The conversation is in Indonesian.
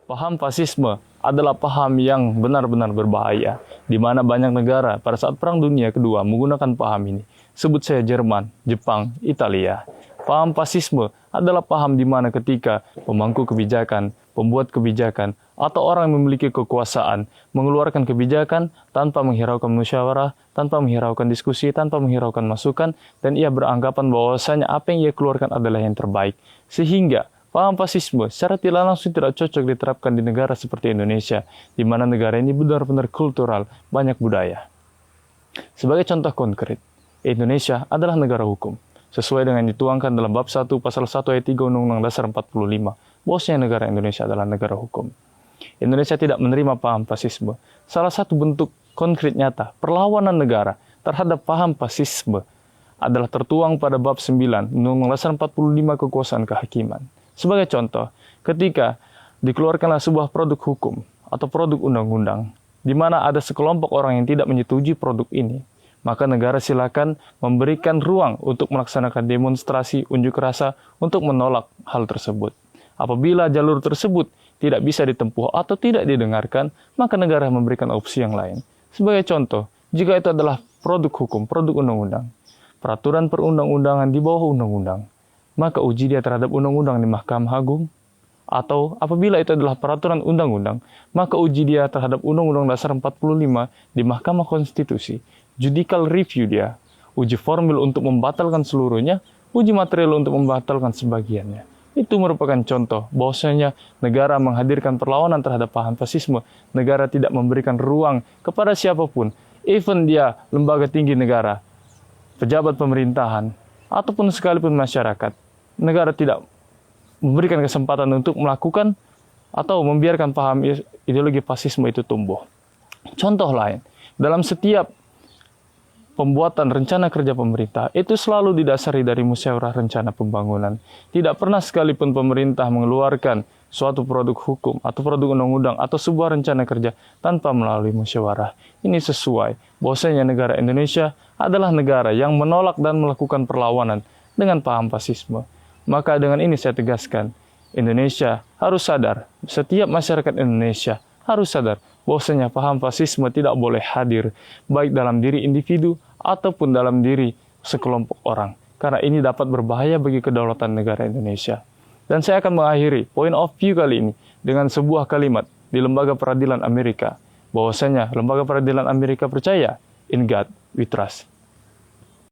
Paham fasisme adalah paham yang benar-benar berbahaya, di mana banyak negara pada saat Perang Dunia Kedua menggunakan paham ini. Sebut saja Jerman, Jepang, Italia. Paham fasisme adalah paham di mana ketika pemangku kebijakan, pembuat kebijakan, atau orang yang memiliki kekuasaan mengeluarkan kebijakan tanpa menghiraukan musyawarah, tanpa menghiraukan diskusi, tanpa menghiraukan masukan, dan ia beranggapan bahwasanya apa yang ia keluarkan adalah yang terbaik. Sehingga paham fasisme secara tidak langsung tidak cocok diterapkan di negara seperti Indonesia, di mana negara ini benar-benar kultural, banyak budaya. Sebagai contoh konkret, Indonesia adalah negara hukum, sesuai dengan dituangkan dalam bab 1 pasal 1 ayat 3 Undang-Undang Dasar 45, bahwasanya negara Indonesia adalah negara hukum. Indonesia tidak menerima paham fasisme. Salah satu bentuk konkret nyata perlawanan negara terhadap paham fasisme adalah tertuang pada bab 9 Undang-Undang Dasar 45 kekuasaan kehakiman. Sebagai contoh, ketika dikeluarkanlah sebuah produk hukum atau produk undang-undang, di mana ada sekelompok orang yang tidak menyetujui produk ini, maka negara silakan memberikan ruang untuk melaksanakan demonstrasi, unjuk rasa untuk menolak hal tersebut. Apabila jalur tersebut tidak bisa ditempuh atau tidak didengarkan, maka negara memberikan opsi yang lain. Sebagai contoh, jika itu adalah produk hukum, produk undang-undang, peraturan perundang-undangan di bawah undang-undang, maka uji dia terhadap undang-undang di Mahkamah Agung, atau apabila itu adalah peraturan undang-undang, maka uji dia terhadap Undang-Undang Dasar 45 di Mahkamah Konstitusi, judicial review dia, uji formil untuk membatalkan seluruhnya, uji material untuk membatalkan sebagiannya. Itu merupakan contoh bahwasanya negara menghadirkan perlawanan terhadap paham fasisme, negara tidak memberikan ruang kepada siapapun, even dia lembaga tinggi negara, pejabat pemerintahan, ataupun sekalipun masyarakat. Negara tidak memberikan kesempatan untuk melakukan atau membiarkan paham ideologi fasisme itu tumbuh. Contoh lain, dalam setiap pembuatan rencana kerja pemerintah, itu selalu didasari dari musyawarah rencana pembangunan. Tidak pernah sekalipun pemerintah mengeluarkan suatu produk hukum atau produk undang-undang atau sebuah rencana kerja tanpa melalui musyawarah. Ini sesuai bahwasanya negara Indonesia adalah negara yang menolak dan melakukan perlawanan dengan paham fasisme. Maka dengan ini saya tegaskan, Indonesia harus sadar, setiap masyarakat Indonesia harus sadar bahwasanya paham fasisme tidak boleh hadir, baik dalam diri individu ataupun dalam diri sekelompok orang. Karena ini dapat berbahaya bagi kedaulatan negara Indonesia. Dan saya akan mengakhiri point of view kali ini dengan sebuah kalimat di Lembaga Peradilan Amerika, bahwasanya Lembaga Peradilan Amerika percaya, in God we trust.